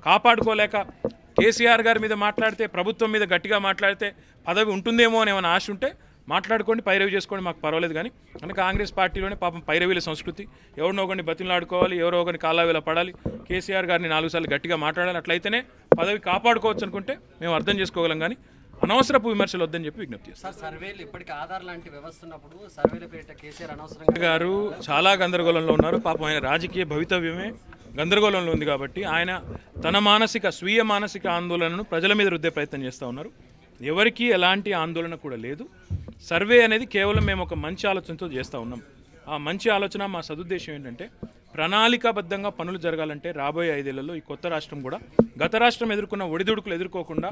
కాపాడుకోలేక కేసీఆర్ గారి మీద మాట్లాడితే, ప్రభుత్వం మీద గట్టిగా మాట్లాడితే పదవి ఉంటుందేమో అని ఏమైనా ఆశ ఉంటే మాట్లాడుకోండి, పైరవి చేసుకోండి, మాకు పర్వాలేదు. కానీ అంటే కాంగ్రెస్ పార్టీలోనే పాపం పైరవీల సంస్కృతి, ఎవరినో ఒకరిని బతిలాడుకోవాలి, ఎవరో ఒకరిని కాలావేలా పడాలి, కేసీఆర్ గారిని 4 సార్లు గట్టిగా మాట్లాడాలి, అట్లయితేనే పదవి కాపాడుకోవచ్చు అనుకుంటే మేము అర్థం చేసుకోగలం. కానీ అనవసరపు విమర్శలు వద్దని చెప్పి విజ్ఞప్తి చేస్తాం. సర్వేలు ఇప్పటికీ ఆధార్ లాంటి వ్యవస్థ ఉన్నప్పుడు సర్వేల పేరిట కేసీఆర్ అనవసరంగా గారు చాలా గందరగోళంలో ఉన్నారు. పాపం ఆయన రాజకీయ భవితవ్యమే గందరగోళంలో ఉంది కాబట్టి ఆయన తన స్వీయ మానసిక ఆందోళనను ప్రజల మీద రుద్దే ప్రయత్నం చేస్తూ ఉన్నారు. ఎవరికీ ఎలాంటి ఆందోళన కూడా లేదు. సర్వే అనేది కేవలం మేము ఒక మంచి ఆలోచనతో చేస్తూ ఉన్నాం. ఆ మంచి ఆలోచన, మా సదుద్దేశం ఏంటంటే ప్రణాళికాబద్ధంగా పనులు జరగాలంటే రాబోయే 5 ఏళ్లలో ఈ కొత్త రాష్ట్రం కూడా గత రాష్ట్రం ఎదుర్కొన్న ఒడిదుడుకులు ఎదుర్కోకుండా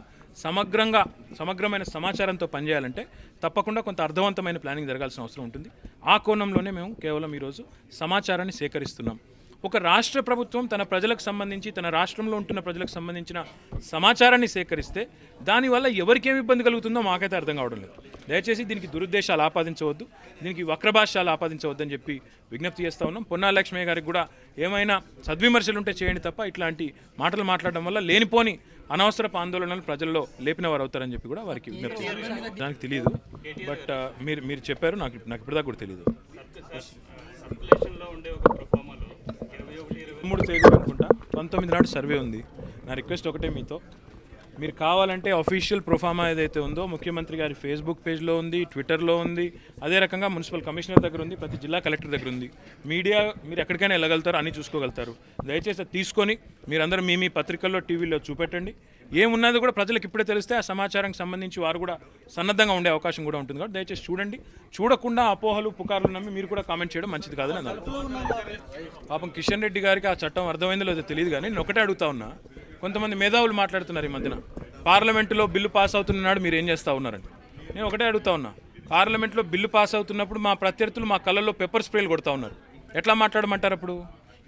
సమగ్రమైన సమాచారంతో పనిచేయాలంటే తప్పకుండా కొంత అర్థవంతమైన ప్లానింగ్ జరగాల్సిన అవసరం ఉంటుంది. ఆ కోణంలోనే మేము కేవలం ఈరోజు సమాచారాన్ని సేకరిస్తున్నాం. ఒక రాష్ట్ర ప్రభుత్వం తన ప్రజలకు సంబంధించి, తన రాష్ట్రంలో ఉంటున్న ప్రజలకు సంబంధించిన సమాచారాన్ని సేకరిస్తే దానివల్ల ఎవరికేమి ఇబ్బంది కలుగుతుందో మాకైతే అర్థం కావడం లేదు. దయచేసి దీనికి దురుద్దేశాలు ఆపాదించవద్దు, దీనికి వక్రభాష్యాలు ఆపాదించవద్దని చెప్పి విజ్ఞప్తి చేస్తూ ఉన్నాం. పొన్నాల లక్ష్మయ్య గారికి కూడా ఏమైనా సద్విమర్శలు ఉంటే చేయండి తప్ప ఇట్లాంటి మాటలు మాట్లాడడం వల్ల లేనిపోని అనవసరపు ఆందోళనలు ప్రజల్లో లేపిన వారు అవుతారని చెప్పి కూడా వారికి విజ్ఞప్తి చేస్తాం. నాకు తెలియదు, బట్ మీరు చెప్పారు, నాకు ఇప్పటిదాకా కూడా తెలియదు. 3 తేదీలు అనుకుంటా 19 నాడు సర్వే ఉంది. నా రిక్వెస్ట్ ఒకటే, మీతో మీరు కావాలంటే అఫీషియల్ ప్రొఫామా ఏదైతే ఉందో ముఖ్యమంత్రి గారి ఫేస్బుక్ పేజ్లో ఉంది, ట్విట్టర్లో ఉంది, అదే రకంగా మున్సిపల్ కమిషనర్ దగ్గర ఉంది, ప్రతి జిల్లా కలెక్టర్ దగ్గర ఉంది. మీడియా మీరు ఎక్కడికైనా వెళ్ళగలుగుతారు, అన్నీ చూసుకోగలుగుతారు. దయచేసి తీసుకొని మీరందరూ మీ పత్రికల్లో, టీవీలో చూపెట్టండి. ఏమున్నది కూడా ప్రజలకు ఇప్పుడే తెలిస్తే ఆ సమాచారానికి సంబంధించి వారు కూడా సన్నద్ధంగా ఉండే అవకాశం కూడా ఉంటుంది. కాబట్టి దయచేసి చూడండి. చూడకుండా అపోహలు, పుకార్లు నమ్మి మీరు కూడా కామెంట్ చేయడం మంచిది కాదని అన్నారు. పాపం కిషన్ రెడ్డి గారికి ఆ చట్టం అర్థమైందో లేదో తెలియదు. కానీ నేను ఒకటే అడుగుతా ఉన్నా, కొంతమంది మేధావులు మాట్లాడుతున్నారు ఈ మధ్యన, పార్లమెంటులో బిల్లు పాస్ అవుతున్నాడు మీరు ఏం చేస్తూ ఉన్నారని. నేను ఒకటే అడుగుతా ఉన్నా, పార్లమెంట్లో బిల్లు పాస్ అవుతున్నప్పుడు మా ప్రత్యర్థులు మా కళ్ళల్లో పెప్పర్ స్ప్రేలు కొడతా ఉన్నారు. ఎట్లా మాట్లాడమంటారు అప్పుడు?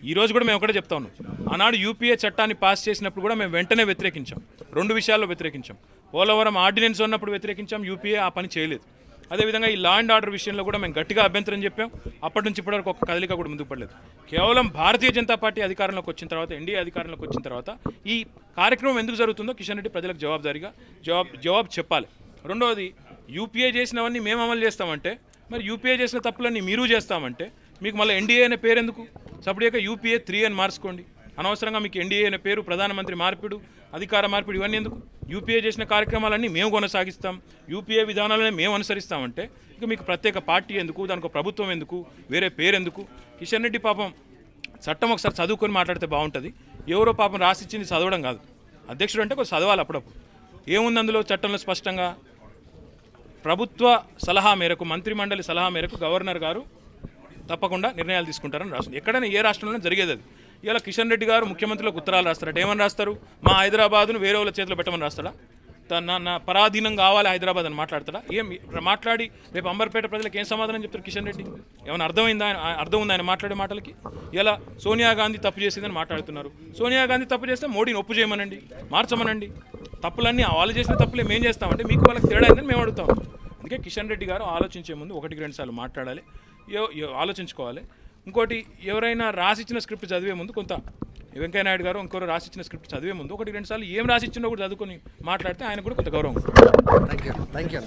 ఈరోజు కూడా మేము ఒకటే చెప్తా ఉన్నాం, ఆనాడు యూపీఏ చట్టాన్ని పాస్ చేసినప్పుడు కూడా మేము వెంటనే వ్యతిరేకించాం. 2 విషయాల్లో వ్యతిరేకించాం. పోలవరం ఆర్డినెన్స్ ఉన్నప్పుడు వ్యతిరేకించాం, యూపీఏ ఆ పని చేయలేదు. అదేవిధంగా ఈ లా అండ్ ఆర్డర్ విషయంలో కూడా మేము గట్టిగా అభ్యంతరం చెప్పాం. అప్పటి నుంచి ఇప్పటివరకు ఒక కదలిక కూడా ముందుకు పడలేదు. కేవలం భారతీయ జనతా పార్టీ అధికారంలోకి వచ్చిన తర్వాత, ఎన్డీఏ అధికారంలోకి వచ్చిన తర్వాత ఈ కార్యక్రమం ఎందుకు జరుగుతుందో కిషన్ రెడ్డి ప్రజలకు జవాబు చెప్పాలి. రెండవది, యూపీఏ చేసినవన్నీ మేము అమలు చేస్తామంటే, మరి యూపీఏ చేసిన తప్పులన్నీ మీరు చేస్తామంటే మీకు మళ్ళీ ఎన్డీఏ అనే పేరు ఎందుకు? సపరేట్గా యూపీఏ 3 అని మార్చుకోండి. అనవసరంగా మీకు ఎన్డీఏ అనే పేరు, ప్రధానమంత్రి మార్పిడు, అధికార మార్పిడు, ఇవన్నీ ఎందుకు? యూపీఏ చేసిన కార్యక్రమాలన్నీ మేము కొనసాగిస్తాం, యూపీఏ విధానాలనే మేము అనుసరిస్తామంటే ఇక మీకు ప్రత్యేక పార్టీ ఎందుకు? దానికి ప్రభుత్వం ఎందుకు? వేరే పేరు ఎందుకు? కిషన్ రెడ్డి పాపం చట్టం ఒకసారి చదువుకొని మాట్లాడితే బాగుంటుంది. ఎవరో పాపం రాసిచ్చింది చదవడం కాదు. అధ్యక్షుడు అంటే కొంచెం చదవాలి అప్పుడప్పుడు. ఏముంది అందులో? చట్టంలో స్పష్టంగా ప్రభుత్వ సలహా మేరకు, మంత్రిమండలి సలహా మేరకు గవర్నర్ గారు తప్పకుండా నిర్ణయాలు తీసుకుంటారని రాస్తుంది. ఎక్కడైనా ఏ రాష్ట్రంలో జరిగేది అది. ఇలా కిషన్ రెడ్డి గారు ముఖ్యమంత్రులకు ఉత్తరాలు రాస్తారట. ఏమని రాస్తారు? మా హైదరాబాద్ను వేరే వాళ్ళ చేతిలో పెట్టమని రాస్తాడా? నా పరాధీనం కావాలి హైదరాబాద్ అని మాట్లాడతాడా? ఏం మాట్లాడి రేపు అంబర్పేట ప్రజలకు ఏం సమాధానం చెప్తారు కిషన్ రెడ్డి? ఏమైనా అర్థం ఉందా ఆయన మాట్లాడే మాటలకి? ఇలా సోనియా గాంధీ తప్పు చేసిందని మాట్లాడుతున్నారు. సోనియా గాంధీ తప్పు చేస్తే మోడీని ఒప్పు చేయమనండి, మార్చమనండి. తప్పులన్నీ వాళ్ళు చేసిన తప్పులే మేము చేస్తామంటే మీకు వాళ్ళకి తేడా అయిందని మేము అడుగుతాం. అందుకే కిషన్ రెడ్డి గారు ఆలోచించే ముందు 1-2 సార్లు మాట్లాడాలి, ఆలోచించుకోవాలి. ఇంకోటి, ఎవరైనా రాసిచ్చిన స్క్రిప్ట్ చదివే ముందు కొంత, వెంకయ్యనాయుడు గారు ఇంకోరు రాసిచ్చిన స్క్రిప్ట్ చదివే ముందు 1-2 సార్లు ఏం రాసిచ్చినో కూడా చదువుకొని మాట్లాడితే ఆయన కూడా కొంత గౌరవం. Thank you.